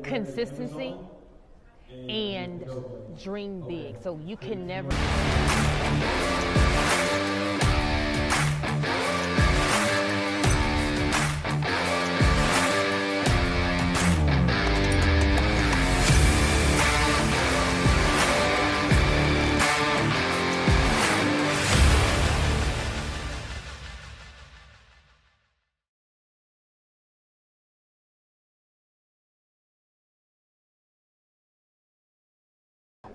Consistency and dream big. So you can never...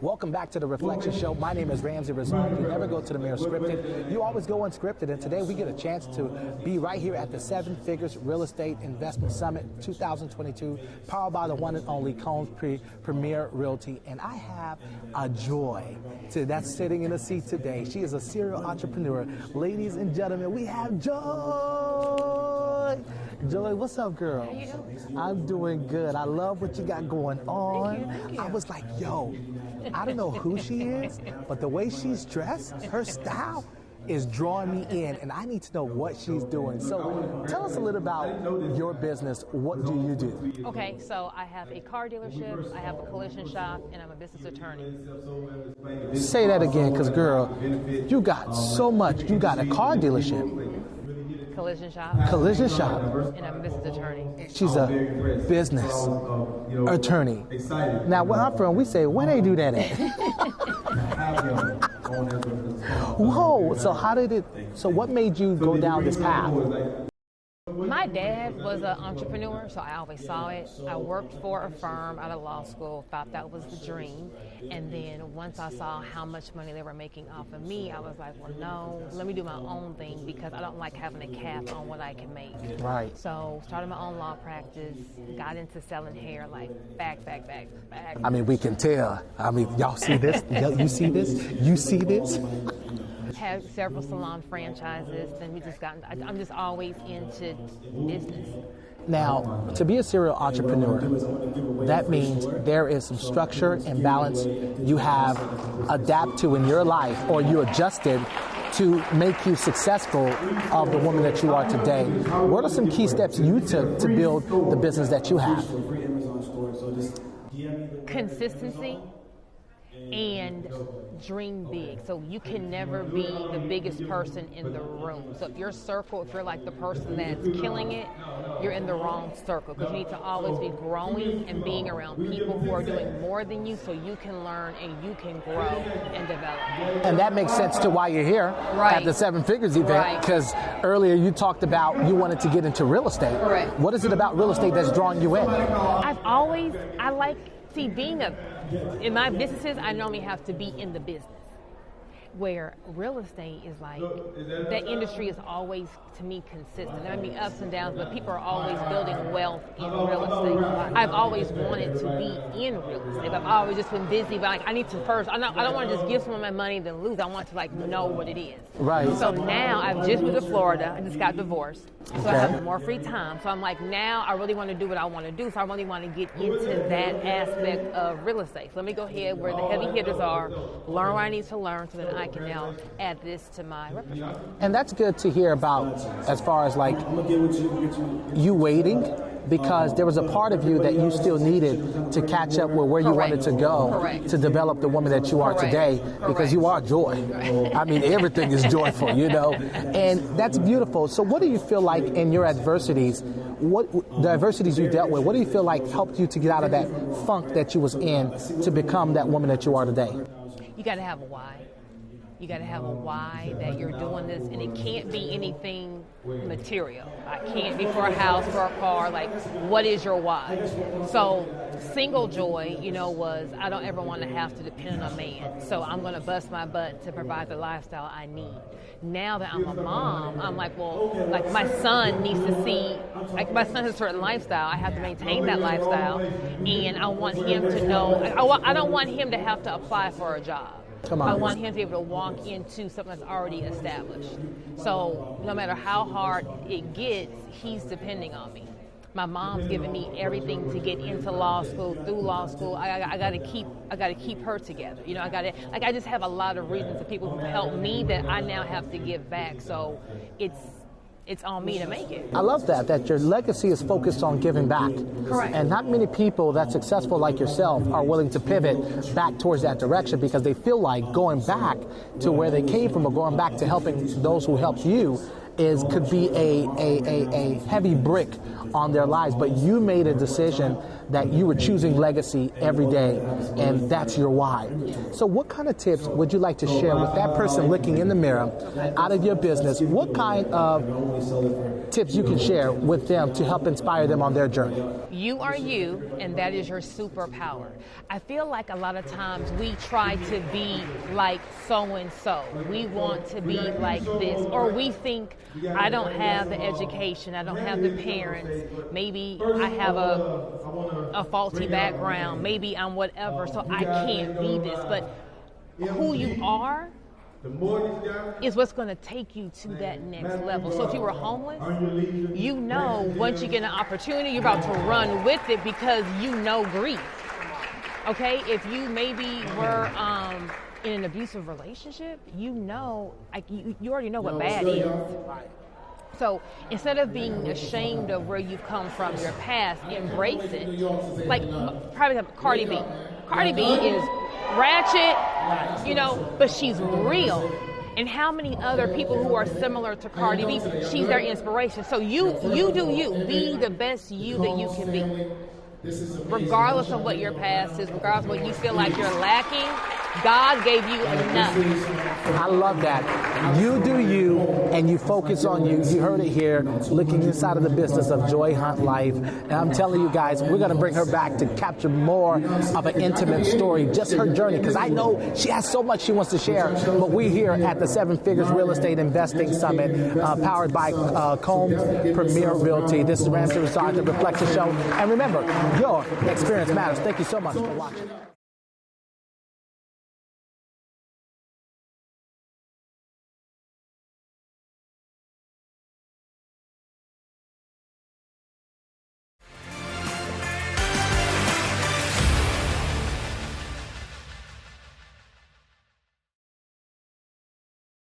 Welcome back to the Reflection Show. My name is Ms.Hunt. You never go to the mirror scripted. You always go unscripted. And today we get a chance to be right here at the Seven Figures Real Estate Investment Summit 2022, powered by the one and only Combs Premier Realty. And I have a Joi that's sitting in a seat today. She is a serial entrepreneur. Ladies and gentlemen, we have Joi. Joi, what's up, girl? How you doing? I'm doing good. I love what you got going on. Thank you. I was like, yo, I don't know who she is, but the way she's dressed, her style is drawing me in, and I need to know what she's doing. So tell us a little about your business. What do you do? Okay, so I have a car dealership, I have a collision shop, and I'm a business attorney. Say that again, because girl, you got so much. You got a car dealership, Collision shop, and I'm a business attorney. She's a business attorney. Now, where I'm from, we say, where they do that at? Whoa, so what made you go down this path? My dad was an entrepreneur, so I always saw it. I worked for a firm out of law school, thought that was the dream. And then once I saw how much money they were making off of me, I was like, well, no, let me do my own thing because I don't like having a cap on what I can make. Right. So started my own law practice, got into selling hair, like back. I mean, we can tell. I mean, y'all see this? You see this? You see this? Have several salon franchises, then I'm just always into business. Now, to be a serial entrepreneur, that means there is some structure and balance you have adapt to in your life, or you adjusted to make you successful of the woman that you are today. What are some key steps you took to build the business that you have? Consistency and dream big. So you can never be the biggest person in the room. So if your circle, if you're like the person that's killing it, you're in the wrong circle, because you need to always be growing and being around people who are doing more than you so you can learn and you can grow and develop. And that makes sense to why you're here at the Seven Figures event, because earlier you talked about you wanted to get into real estate. Correct. What is it about real estate that's drawing you in? In my businesses, I normally have to be in the business. Where real estate is like, that industry is always, to me, consistent. There may be ups and downs, but people are always building wealth in real estate. I've always wanted to be in real estate. I've always just been busy, but like, I need to first, I don't want to just give someone my money and then lose. I want to like know what it is. Right. So now I've just moved to Florida. I just got divorced. So I have more free time. So I'm like, now I really want to do what I want to do. So I really want to get into that aspect of real estate. So let me go ahead where the heavy hitters are, learn what I need to learn so that I can now add this to my repertoire. And that's good to hear about as far as like you waiting, because there was a part of you that you still needed to catch up with where you wanted to go to develop the woman that you are today, because you are joy. I mean, everything is joyful, you know, and that's beautiful. So what do you feel like in your adversities, the adversities you dealt with, what do you feel like helped you to get out of that funk that you was in to become that woman that you are today? You got to have a why. You got to have a why that you're doing this, and it can't be anything material. I can't be for a house, for a car. Like, what is your why? So, single joy, was I don't ever want to have to depend on a man. So I'm going to bust my butt to provide the lifestyle I need. Now that I'm a mom, I'm like, well, like my son needs to see, like my son has a certain lifestyle. I have to maintain that lifestyle, and I want him to know. I don't want him to have to apply for a job. I want him to be able to walk into something that's already established. So no matter how hard it gets, he's depending on me. My mom's giving me everything to get into law school, through law school. I got to keep her together. I just have a lot of reasons of people who helped me that I now have to give back. So it's it's on me to make it. I love that your legacy is focused on giving back. Correct. And not many people that's successful like yourself are willing to pivot back towards that direction because they feel like going back to where they came from or going back to helping those who helped you could be a heavy brick on their lives. But you made a decision that you were choosing legacy every day, and that's your why. So what kind of tips would you like to share with that person looking in the mirror out of your business? What kind of tips you can share with them to help inspire them on their journey? You are you, and that is your superpower. I feel like a lot of times we try to be like so-and-so. We want to be like this, or we think, I don't have the education, I don't have the parents, maybe I have a faulty background, maybe I'm whatever, so I can't be this. But who you are is what's going to take you to that next level. So if you were homeless, you know once you get an opportunity, you're about to run with it because you know grief. Okay? If you maybe were in an abusive relationship, you know, like you already know what bad is. So instead of being ashamed of where you've come from, your past, embrace it. Like probably Cardi B. Cardi B is ratchet, you know, but she's real. And how many other people who are similar to Cardi B, she's their inspiration. So you do you. Be the best you that you can be. Regardless of what your past is, regardless of what you feel like you're lacking, God gave you enough. I love that. You do you, and you focus on you. You heard it here, looking inside of the business of Joi Hunt Life. And I'm telling you guys, we're going to bring her back to capture more of an intimate story, just her journey, because I know she has so much she wants to share. But we're here at the 7 Figures Real Estate Investing Summit, powered by Combs Premier Realty. This is Ramsey Rizard, the Reflection Show. And remember, your experience matters. Thank you so much for watching.